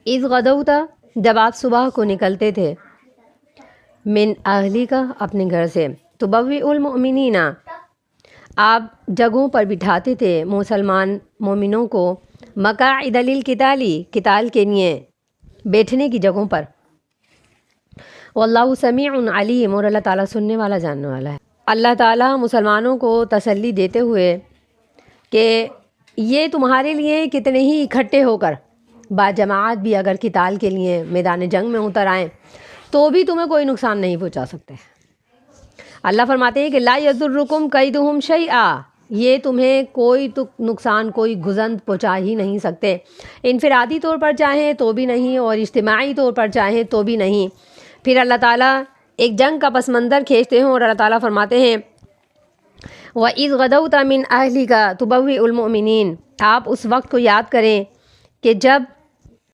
اذ غدوت، جب آپ صبح کو نکلتے تھے، من اہلی کا، اپنے گھر سے، تبوئ المؤمنین، آپ جگہوں پر بٹھاتے تھے مسلمان مومنوں کو، مقاعد للقتال، قتال کے لیے بیٹھنے کی جگہوں پر، واللہ سمیع علیم، اور اللہ تعالیٰ سننے والا جاننے والا ہے۔ اللہ تعالیٰ مسلمانوں کو تسلی دیتے ہوئے کہ یہ تمہارے لیے کتنے ہی اکٹھے ہو کر باجماعت بھی اگر قتال کے لیے میدان جنگ میں اتر آئیں تو بھی تمہیں کوئی نقصان نہیں پہنچا سکتے۔ اللہ فرماتے ہیں کہ لا یضرکم کیدہم شیئا، یہ تمہیں کوئی نقصان، کوئی گزند پہنچا ہی نہیں سکتے، انفرادی طور پر چاہیں تو بھی نہیں اور اجتماعی طور پر چاہیں تو بھی نہیں۔ پھر اللہ تعالیٰ ایک جنگ کا پس منظر کھینچتے ہیں اور اللہ تعالیٰ فرماتے ہیں وَإِذْ غَدَوْتَ مِنْ أَهْلِكَ تُبَوِّئُ الْمُؤْمِنِينَ، آپ اس وقت کو یاد کریں کہ جب